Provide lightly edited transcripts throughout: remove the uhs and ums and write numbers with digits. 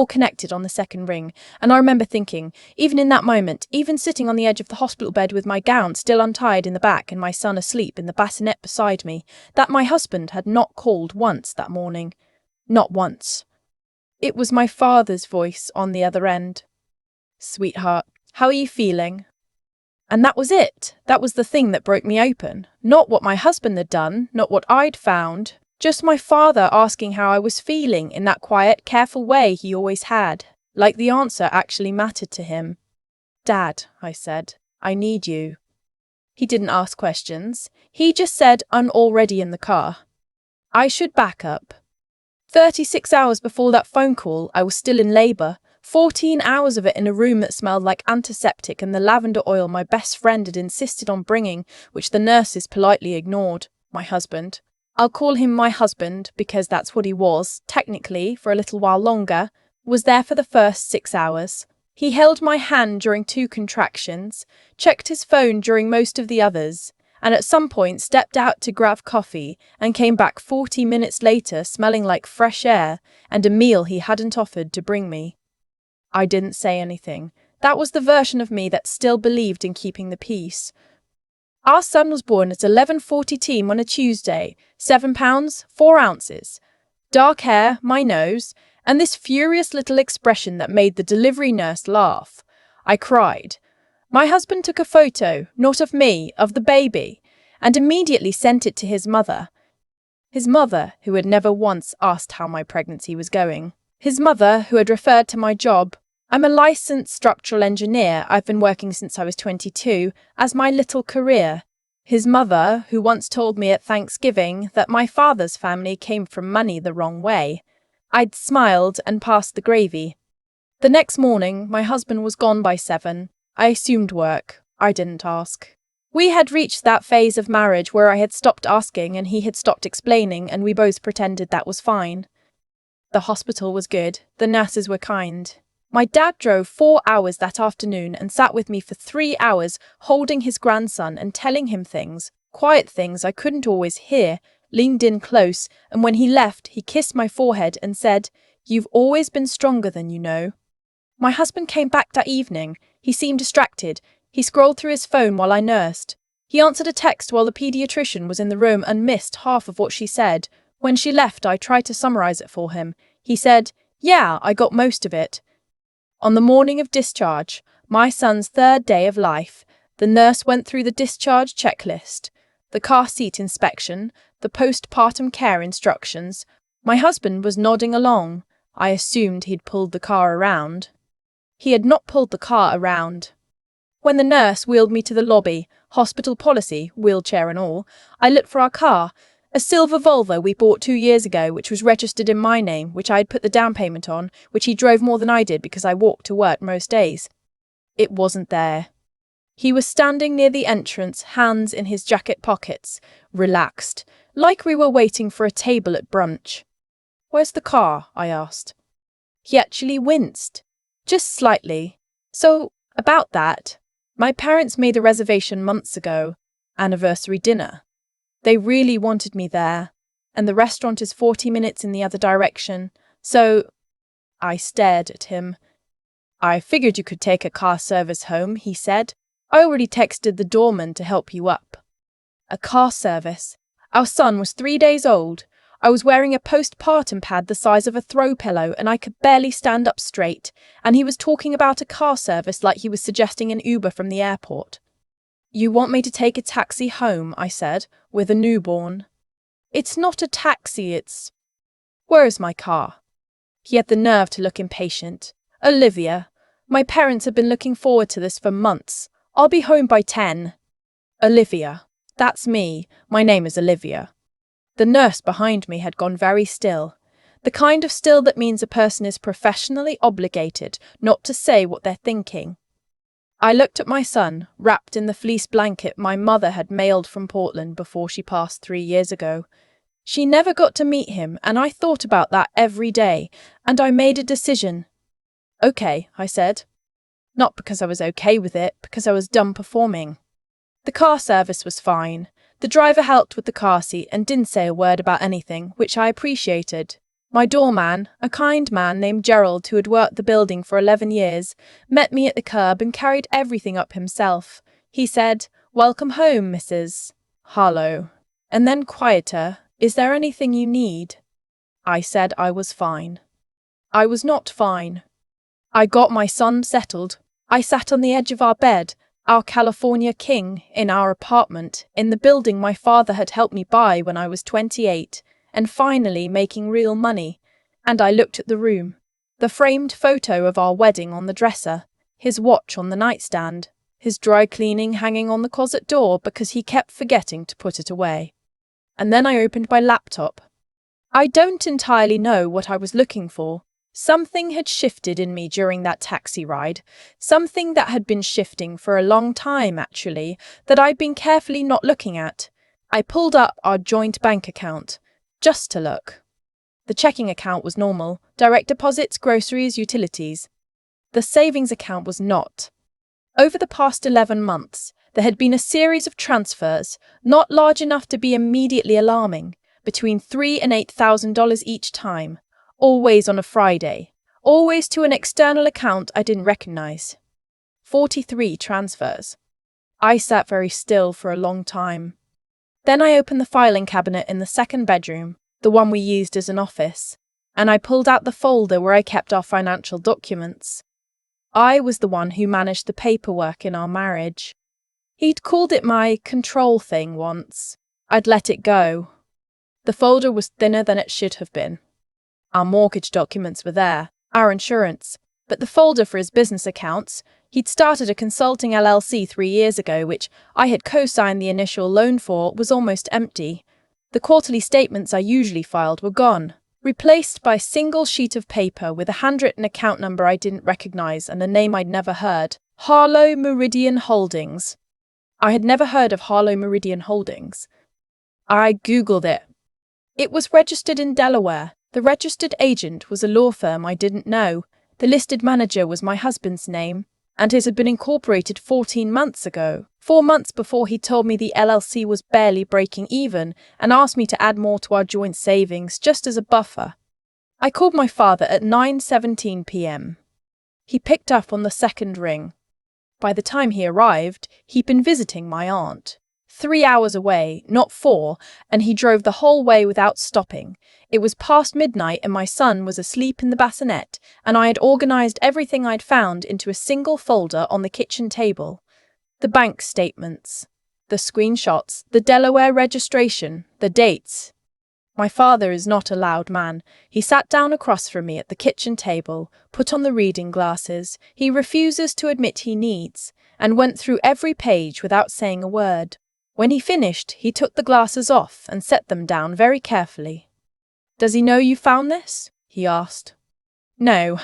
all connected on the second ring, and I remember thinking, even in that moment, even sitting on the edge of the hospital bed with my gown still untied in the back and my son asleep in the bassinet beside me, that my husband had not called once that morning. Not once. It was my father's voice on the other end. "Sweetheart, how are you feeling?" And that was it. That was the thing that broke me open. Not what my husband had done, not what I'd found, just my father asking how I was feeling in that quiet, careful way he always had, like the answer actually mattered to him. "Dad," I said, "I need you." He didn't ask questions. He just said, "I'm already in the car." I should back up. 36 hours before that phone call, I was still in labour. 14 hours of it in a room that smelled like antiseptic and the lavender oil my best friend had insisted on bringing, which the nurses politely ignored. My husband. I'll call him my husband because that's what he was, technically, for a little while longer, was there for the first 6 hours. He held my hand during 2 contractions, checked his phone during most of the others, and at some point stepped out to grab coffee and came back 40 minutes later smelling like fresh air and a meal he hadn't offered to bring me. I didn't say anything. That was the version of me that still believed in keeping the peace. Our son was born at 11:40 team on a Tuesday, 7 pounds, 4 ounces. Dark hair, my nose, and this furious little expression that made the delivery nurse laugh. I cried. My husband took a photo, not of me, of the baby, and immediately sent it to his mother. His mother, who had never once asked how my pregnancy was going. His mother, who had referred to my job, I'm a licensed structural engineer, I've been working since I was 22, as my little career. His mother, who once told me at Thanksgiving that my father's family came from money the wrong way. I'd smiled and passed the gravy. The next morning, my husband was gone by 7. I assumed work. I didn't ask. We had reached that phase of marriage where I had stopped asking and he had stopped explaining, and we both pretended that was fine. The hospital was good. The nurses were kind. My dad drove 4 hours that afternoon and sat with me for 3 hours, holding his grandson and telling him things, quiet things I couldn't always hear, leaned in close, and when he left, he kissed my forehead and said, "You've always been stronger than you know." My husband came back that evening. He seemed distracted. He scrolled through his phone while I nursed. He answered a text while the paediatrician was in the room and missed half of what she said. When she left, I tried to summarize it for him. He said, "Yeah, I got most of it." On the morning of discharge, my son's 3rd day of life, the nurse went through the discharge checklist, the car seat inspection, the postpartum care instructions. My husband was nodding along. I assumed he'd pulled the car around. He had not pulled the car around. When the nurse wheeled me to the lobby, hospital policy, wheelchair and all, I looked for our car, a silver Volvo we bought 2 years ago, which was registered in my name, which I had put the down payment on, which he drove more than I did because I walked to work most days. It wasn't there. He was standing near the entrance, hands in his jacket pockets, relaxed, like we were waiting for a table at brunch. "Where's the car?" I asked. He actually winced, just slightly. "So, about that, my parents made a reservation months ago, anniversary dinner. They really wanted me there, and the restaurant is 40 minutes in the other direction, so—" I stared at him. "I figured you could take a car service home," he said. "I already texted the doorman to help you up." A car service. Our son was 3 days old. I was wearing a postpartum pad the size of a throw pillow and I could barely stand up straight, and he was talking about a car service like he was suggesting an Uber from the airport. "You want me to take a taxi home," I said, "with a newborn?" "It's not a taxi, it's—" "Where is my car?" He had the nerve to look impatient. "Olivia, my parents have been looking forward to this for months. I'll be home by 10. "Olivia. That's me. My name is Olivia." The nurse behind me had gone very still. The kind of still that means a person is professionally obligated not to say what they're thinking. I looked at my son, wrapped in the fleece blanket my mother had mailed from Portland before she passed 3 years ago. She never got to meet him, and I thought about that every day, and I made a decision. "Okay," I said. Not because I was okay with it, because I was done performing. The car service was fine. The driver helped with the car seat and didn't say a word about anything, which I appreciated. My doorman, a kind man named Gerald who had worked the building for 11 years, met me at the curb and carried everything up himself. He said, "Welcome home, Mrs. Harlow." And then quieter, "Is there anything you need?" I said I was fine. I was not fine. I got my son settled. I sat on the edge of our bed, our California king, in our apartment, in the building my father had helped me buy when I was 28, and finally making real money. And I looked at the room. The framed photo of our wedding on the dresser, his watch on the nightstand, his dry cleaning hanging on the closet door because he kept forgetting to put it away. And then I opened my laptop. I don't entirely know what I was looking for. Something had shifted in me during that taxi ride, something that had been shifting for a long time, actually, that I'd been carefully not looking at. I pulled up our joint bank account, just to look. The checking account was normal, direct deposits, groceries, utilities. The savings account was not. Over the past 11 months, there had been a series of transfers, not large enough to be immediately alarming, between $3,000 and $8,000 each time. Always on a Friday, always to an external account I didn't recognize. 43 transfers. I sat very still for a long time. Then I opened the filing cabinet in the second bedroom, the one we used as an office, and I pulled out the folder where I kept our financial documents. I was the one who managed the paperwork in our marriage. He'd called it my control thing once. I'd let it go. The folder was thinner than it should have been. Our mortgage documents were there, our insurance, but the folder for his business accounts, he'd started a consulting LLC 3 years ago, which I had co-signed the initial loan for, was almost empty. The quarterly statements I usually filed were gone, replaced by a single sheet of paper with a handwritten account number I didn't recognize and a name I'd never heard. Harlow Meridian Holdings. I had never heard of Harlow Meridian Holdings. I Googled it. It was registered in Delaware. The registered agent was a law firm I didn't know. The listed manager was my husband's name, and it had been incorporated 14 months ago, 4 months before he told me the LLC was barely breaking even and asked me to add more to our joint savings just as a buffer. I called my father at 9:17 p.m. He picked up on the second ring. By the time he arrived, he'd been visiting my aunt. 3 hours away, not 4, and he drove the whole way without stopping. It was past midnight and my son was asleep in the bassinet, and I had organized everything I'd found into a single folder on the kitchen table. The bank statements, the screenshots, the Delaware registration, the dates. My father is not a loud man. He sat down across from me at the kitchen table, put on the reading glasses he refuses to admit he needs, and went through every page without saying a word. When he finished, he took the glasses off and set them down very carefully. "Does he know you found this?" he asked. No.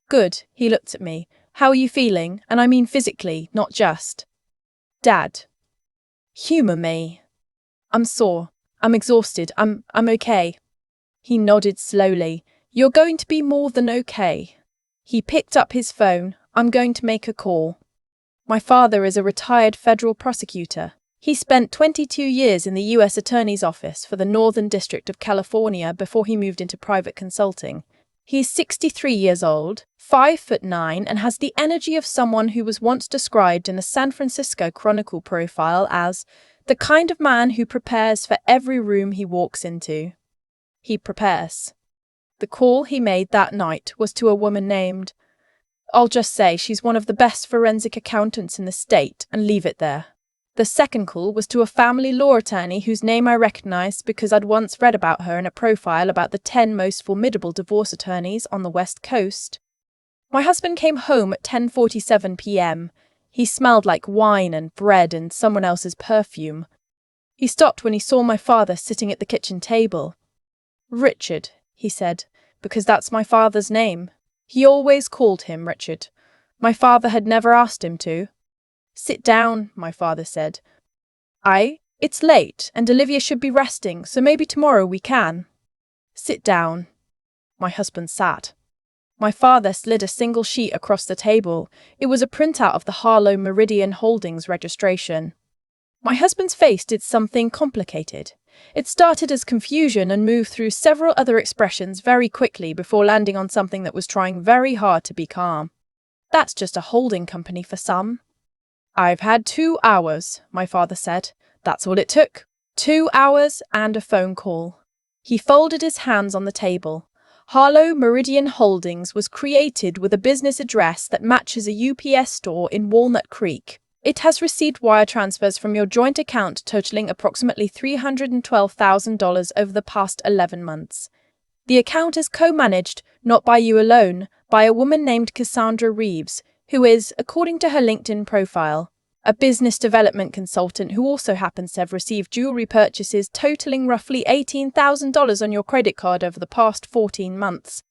Good, he looked at me. "How are you feeling? And I mean physically, not just." "Dad." "Humor me." "I'm sore. I'm exhausted. I'm okay." He nodded slowly. "You're going to be more than okay." He picked up his phone. "I'm going to make a call." My father is a retired federal prosecutor. He spent 22 years in the U.S. Attorney's Office for the Northern District of California before he moved into private consulting. He's 63 years old, 5'9", and has the energy of someone who was once described in a San Francisco Chronicle profile as the kind of man who prepares for every room he walks into. He prepares. The call he made that night was to a woman named, I'll just say she's one of the best forensic accountants in the state and leave it there. The second call was to a family law attorney whose name I recognized because I'd once read about her in a profile about the 10 most formidable divorce attorneys on the West Coast. My husband came home at 10:47 p.m. He smelled like wine and bread and someone else's perfume. He stopped when he saw my father sitting at the kitchen table. "Richard," he said, "because that's my father's name. He always called him Richard. My father had never asked him to." "Sit down," my father said. It's late, and Olivia should be resting, so maybe tomorrow we can." "Sit down." My husband sat. My father slid a single sheet across the table. It was a printout of the Harlow Meridian Holdings registration. My husband's face did something complicated. It started as confusion and moved through several other expressions very quickly before landing on something that was trying very hard to be calm. That's just a holding company for some. I've had 2 hours, my father said. That's all it took. 2 hours and a phone call. He folded his hands on the table. Harlow Meridian Holdings was created with a business address that matches a UPS store in Walnut Creek. It has received wire transfers from your joint account totaling approximately $312,000 over the past 11 months. The account is co-managed, not by you alone, by a woman named Cassandra Reeves, who is, according to her LinkedIn profile, a business development consultant who also happens to have received jewelry purchases totaling roughly $18,000 on your credit card over the past 14 months.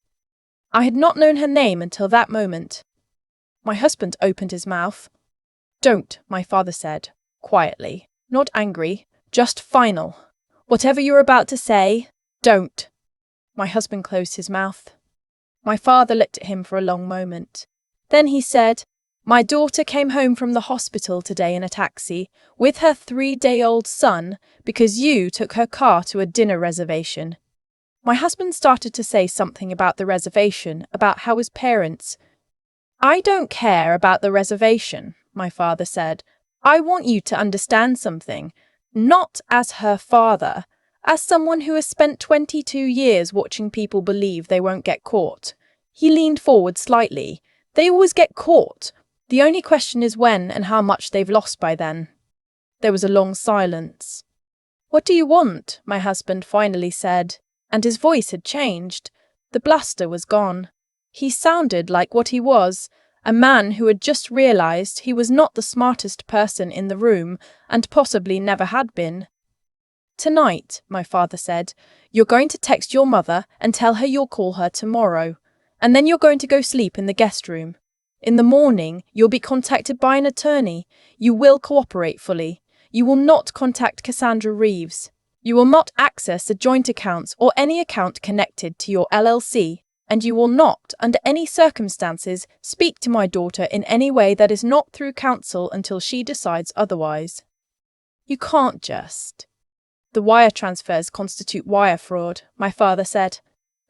I had not known her name until that moment. My husband opened his mouth. Don't, my father said, quietly, not angry, just final. Whatever you're about to say, don't. My husband closed his mouth. My father looked at him for a long moment. Then he said, My daughter came home from the hospital today in a taxi with her 3-day-old son because you took her car to a dinner reservation. My husband started to say something about the reservation, about how his parents. I don't care about the reservation, my father said. I want you to understand something, not as her father, as someone who has spent 22 years watching people believe they won't get caught. He leaned forward slightly. They always get caught. The only question is when and how much they've lost by then. There was a long silence. What do you want? My husband finally said, and his voice had changed. The bluster was gone. He sounded like what he was, a man who had just realized he was not the smartest person in the room and possibly never had been. Tonight, my father said, you're going to text your mother and tell her you'll call her tomorrow, and then you're going to go sleep in the guest room. In the morning, you'll be contacted by an attorney. You will cooperate fully. You will not contact Cassandra Reeves. You will not access the joint accounts or any account connected to your LLC, and you will not, under any circumstances, speak to my daughter in any way that is not through counsel until she decides otherwise. You can't just. The wire transfers constitute wire fraud, my father said.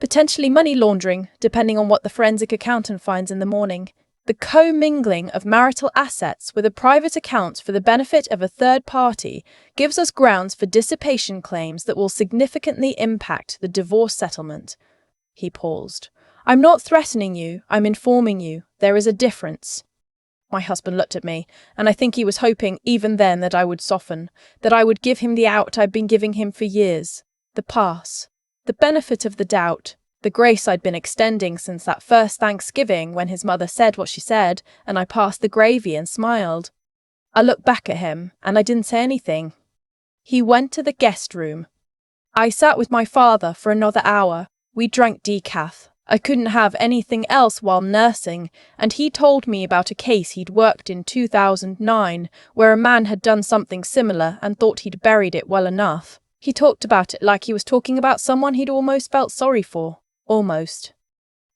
Potentially money laundering, depending on what the forensic accountant finds in the morning. The co-mingling of marital assets with a private account for the benefit of a third party gives us grounds for dissipation claims that will significantly impact the divorce settlement. He paused. I'm not threatening you, I'm informing you. There is a difference. My husband looked at me, and I think he was hoping even then that I would soften, that I would give him the out I'd been giving him for years, the pass, the benefit of the doubt, the grace I'd been extending since that first Thanksgiving when his mother said what she said, and I passed the gravy and smiled. I looked back at him, and I didn't say anything. He went to the guest room. I sat with my father for another hour. We drank decaf. I couldn't have anything else while nursing, and he told me about a case he'd worked in 2009, where a man had done something similar and thought he'd buried it well enough. He talked about it like he was talking about someone he'd almost felt sorry for. Almost.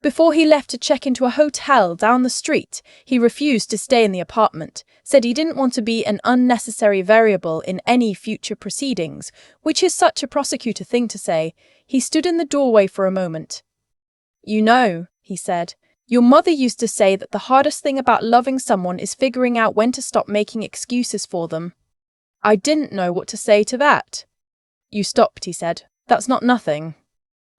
Before he left to check into a hotel down the street, he refused to stay in the apartment, said he didn't want to be an unnecessary variable in any future proceedings, which is such a prosecutor thing to say. He stood in the doorway for a moment. You know, he said, your mother used to say that the hardest thing about loving someone is figuring out when to stop making excuses for them. I didn't know what to say to that. You stopped, he said. That's not nothing.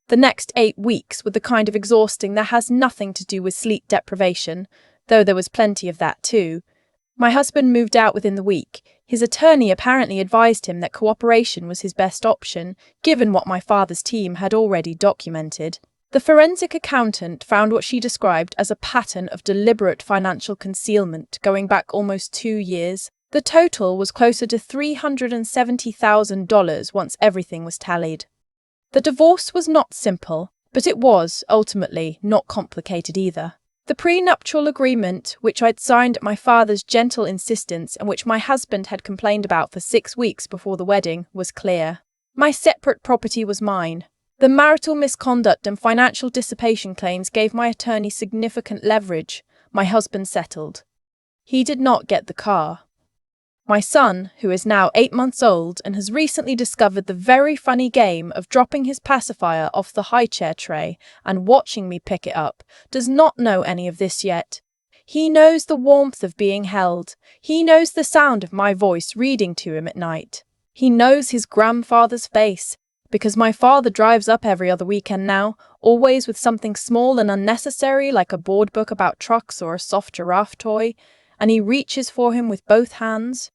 The next 8 weeks were the kind of exhausting that has nothing to do with sleep deprivation, though there was plenty of that too. My husband moved out within the week. His attorney apparently advised him that cooperation was his best option, given what my father's team had already documented. The forensic accountant found what she described as a pattern of deliberate financial concealment going back almost 2 years. The total was closer to $370,000 once everything was tallied. The divorce was not simple, but it was, ultimately, not complicated either. The prenuptial agreement, which I'd signed at my father's gentle insistence and which my husband had complained about for 6 weeks before the wedding, was clear. My separate property was mine. The marital misconduct and financial dissipation claims gave my attorney significant leverage. My husband settled. He did not get the car. My son, who is now 8 months old and has recently discovered the very funny game of dropping his pacifier off the high chair tray and watching me pick it up, does not know any of this yet. He knows the warmth of being held. He knows the sound of my voice reading to him at night. He knows his grandfather's face, because my father drives up every other weekend now, always with something small and unnecessary like a board book about trucks or a soft giraffe toy, and he reaches for him with both hands.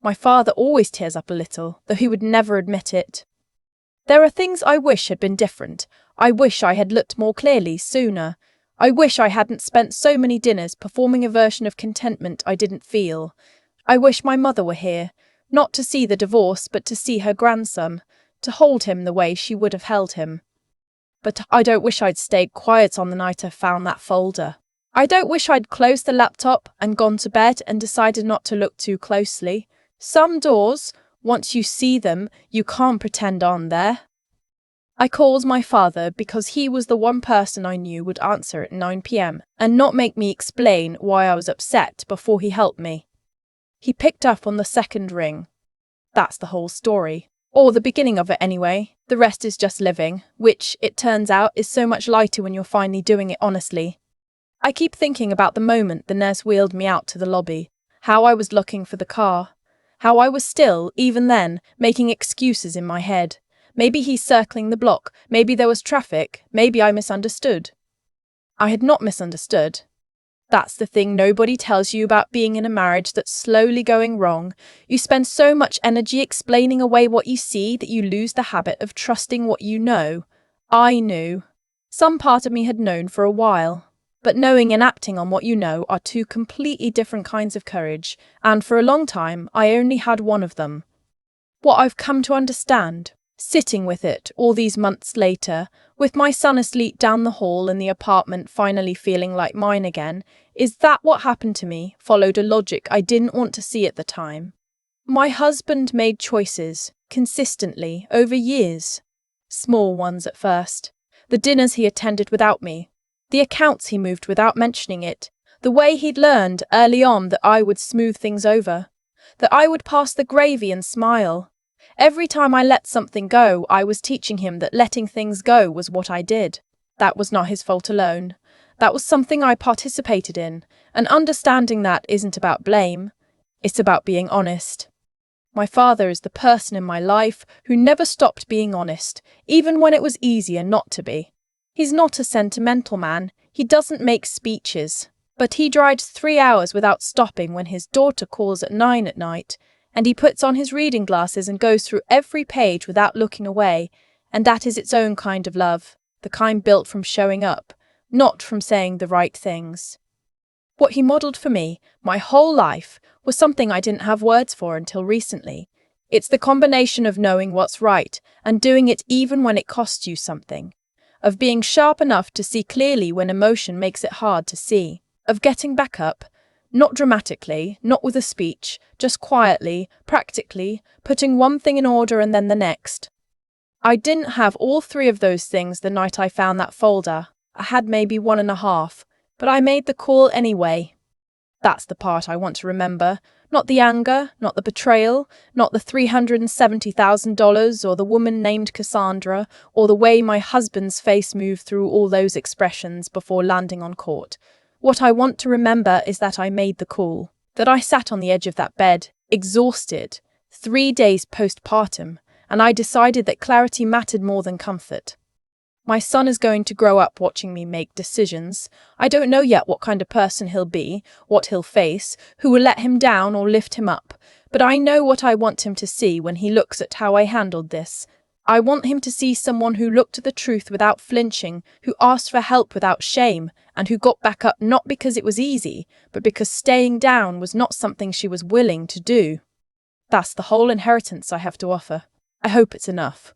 My father always tears up a little, though he would never admit it. There are things I wish had been different. I wish I had looked more clearly sooner. I wish I hadn't spent so many dinners performing a version of contentment I didn't feel. I wish my mother were here, not to see the divorce, but to see her grandson, to hold him the way she would have held him. But I don't wish I'd stayed quiet on the night I found that folder. I don't wish I'd closed the laptop and gone to bed and decided not to look too closely. Some doors, once you see them, you can't pretend aren't there. I called my father because he was the one person I knew would answer at 9 p.m. and not make me explain why I was upset before he helped me. He picked up on the second ring. That's the whole story. Or the beginning of it anyway. The rest is just living, which, it turns out, is so much lighter when you're finally doing it honestly. I keep thinking about the moment the nurse wheeled me out to the lobby, how I was looking for the car, how I was still, even then, making excuses in my head. Maybe he's circling the block, maybe there was traffic, maybe I misunderstood. I had not misunderstood. That's the thing nobody tells you about being in a marriage that's slowly going wrong. You spend so much energy explaining away what you see that you lose the habit of trusting what you know. I knew. Some part of me had known for a while. But knowing and acting on what you know are two completely different kinds of courage, and for a long time I only had one of them. What I've come to understand, sitting with it all these months later, with my son asleep down the hall and the apartment finally feeling like mine again, is that what happened to me followed a logic I didn't want to see at the time. My husband made choices, consistently, over years. Small ones at first. The dinners he attended without me. The accounts he moved without mentioning it. The way he'd learned early on that I would smooth things over. That I would pass the gravy and smile. Every time I let something go, I was teaching him that letting things go was what I did. That was not his fault alone. That was something I participated in, and understanding that isn't about blame. It's about being honest. My father is the person in my life who never stopped being honest, even when it was easier not to be. He's not a sentimental man, he doesn't make speeches, but he drives 3 hours without stopping when his daughter calls at 9 at night, and he puts on his reading glasses and goes through every page without looking away, and that is its own kind of love, the kind built from showing up, not from saying the right things. What he modelled for me, my whole life, was something I didn't have words for until recently. It's the combination of knowing what's right and doing it even when it costs you something. Of being sharp enough to see clearly when emotion makes it hard to see. Of getting back up, not dramatically, not with a speech, just quietly, practically, putting one thing in order and then the next. I didn't have all three of those things the night I found that folder. I had maybe 1.5, but I made the call anyway. That's the part I want to remember. Not the anger, not the betrayal, not the $370,000 or the woman named Cassandra, or the way my husband's face moved through all those expressions before landing on court. What I want to remember is that I made the call, that I sat on the edge of that bed, exhausted, 3 days postpartum, and I decided that clarity mattered more than comfort. My son is going to grow up watching me make decisions. I don't know yet what kind of person he'll be, what he'll face, who will let him down or lift him up, but I know what I want him to see when he looks at how I handled this. I want him to see someone who looked at the truth without flinching, who asked for help without shame, and who got back up not because it was easy, but because staying down was not something she was willing to do. That's the whole inheritance I have to offer. I hope it's enough.